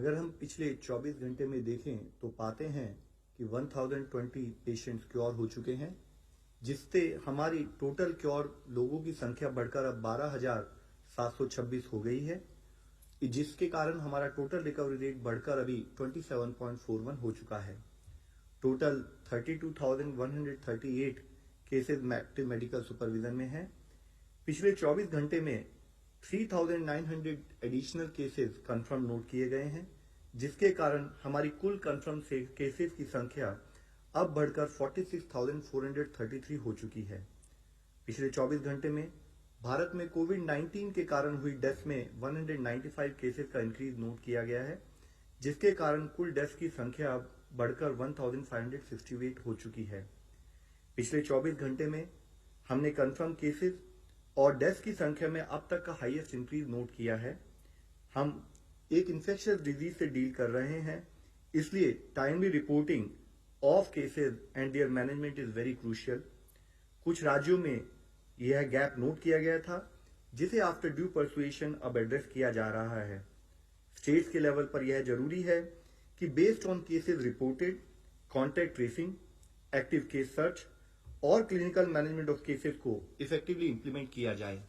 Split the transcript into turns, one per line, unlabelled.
अगर हम पिछले 24 घंटे में देखें तो पाते हैं कि 1020 पेशेंट्स क्योर हो चुके हैं, जिससे हमारी टोटल क्योर लोगों की संख्या बढ़कर अब 12,726 हो गई है, जिसके कारण हमारा टोटल रिकवरी रेट बढ़कर अभी 27.41 हो चुका है। Total 32,138 cases active medical supervision में हैं। पिछले 24 घंटे में 3,900 एडिशनल केसेस कंफर्म नोट किए गए हैं, जिसके कारण हमारी कुल कंफर्म केसेस की संख्या अब बढ़कर 46,433 हो चुकी है। पिछले 24 घंटे में भारत में कोविड-19 के कारण हुई डेथ में 195 केसेस का इंक्रीज नोट किया गया है, जिसके कारण कुल डेथ की संख्या अब बढ़कर 1,568 हो चुकी है। पिछले 24 घंटे में हमने कंफर्म केसेस और डेथ की संख्या में अब तक का हाईएस्ट इंक्रीज नोट किया है। हम एक इन्फेक्शियस डिजीज से डील कर रहे हैं, इसलिए timely reporting of cases and there management is very crucial. कुछ राज्यों में यह गैप नोट किया गया था, जिसे आफ्टर ड्यू परसुएशन अब एड्रेस किया जा रहा है। स्टेट्स के लेवल पर यह जरूरी है कि based on cases reported, contact tracing, active case search और क्लिनिकल मैनेजमेंट ऑफ केसेस को इफेक्टिवली इंप्लीमेंट किया जाए।